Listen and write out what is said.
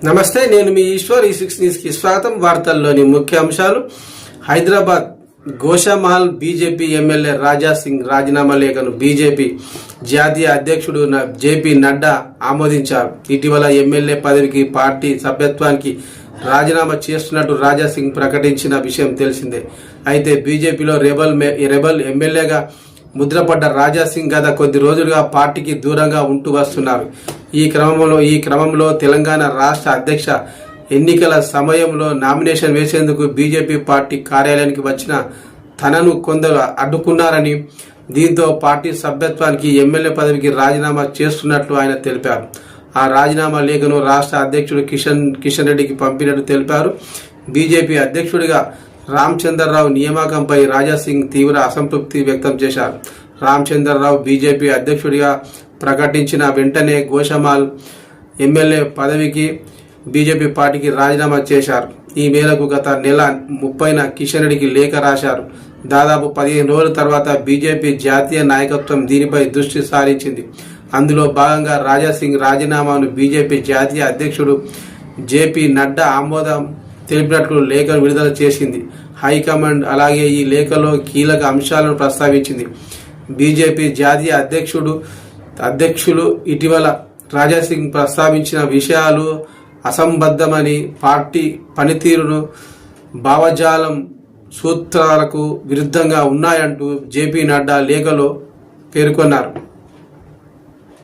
నమస్తే, నేను మీ ఈశ్వర్. ఈ6 న్యూస్ కి స్వాగతం. వార్తల్లోని ముఖ్య అంశాలు. హైదరాబాద్ గోషామహల్ బీజేపీ ఎమ్మెల్యే రాజా సింగ్ రాజీనామా లేఖను బీజేపీ జాతీయ అధ్యక్షుడు జేపీ నడ్డా ఆమోదించారు. ఇటీవల ఎమ్మెల్యే పదవికి పార్టీ సభ్యత్వానికి రాజీనామా చేస్తున్నట్టు రాజా సింగ్ ప్రకటించిన విషయం తెలిసిందే. అయితే బీజేపీలో రెబల్ ఎమ్మెల్యేగా ముద్రపడ్డ రాజా సింగ్ గత కొద్ది రోజులుగా పార్టీకి దూరంగా ఉంటూ వస్తున్నారు. ఈ క్రమంలో తెలంగాణ రాష్ట్ర అధ్యక్ష ఎన్నికల సమయంలో నామినేషన్ వేసేందుకు బీజేపీ పార్టీ కార్యాలయానికి వచ్చిన తనను కొందరు అడ్డుకున్నారని, దీంతో పార్టీ సభ్యత్వానికి ఎమ్మెల్యే పదవికి రాజీనామా చేస్తున్నట్లు ఆయన తెలిపారు. ఆ రాజీనామా లేఖను రాష్ట్ర అధ్యక్షుడు కిషన్ రెడ్డికి పంపినట్టు తెలిపారు. బీజేపీ అధ్యక్షుడిగా రామచంద్రరావు నియామకంపై రాజా సింగ్ తీవ్ర అసంతృప్తి వ్యక్తం చేశారు. రామచంద్రరావు బీజేపీ అధ్యక్షుడిగా ప్రకటించిన వెంటనే గోషామహల్ ఎమ్మెల్యే పదవికి బీజేపీ పార్టీకి రాజీనామా చేశారు. ఈ మేరకు గత నెల 30న కిషన్ రెడ్డికి లేఖ రాశారు. దాదాపు 15 రోజుల తర్వాత బీజేపీ జాతీయ నాయకత్వం దీనిపై దృష్టి సారించింది. అందులో భాగంగా రాజా సింగ్ రాజీనామాను బీజేపీ జాతీయ అధ్యక్షుడు జేపీ నడ్డా ఆమోదం తెలిపినట్లు లేఖను విడుదల చేసింది. హైకమాండ్ అలాగే ఈ లేఖలో కీలక అంశాలను ప్రస్తావించింది. బీజేపీ జాతీయ అధ్యక్షులు ఇటీవల రాజా సింగ్ ప్రస్తావించిన విషయాలు అసంబద్ధమని, పార్టీ పనితీరును భావజాలం సూత్రాలకు విరుద్ధంగా ఉన్నాయంటూ జేపీ నడ్డా లేఖలో పేర్కొన్నారు.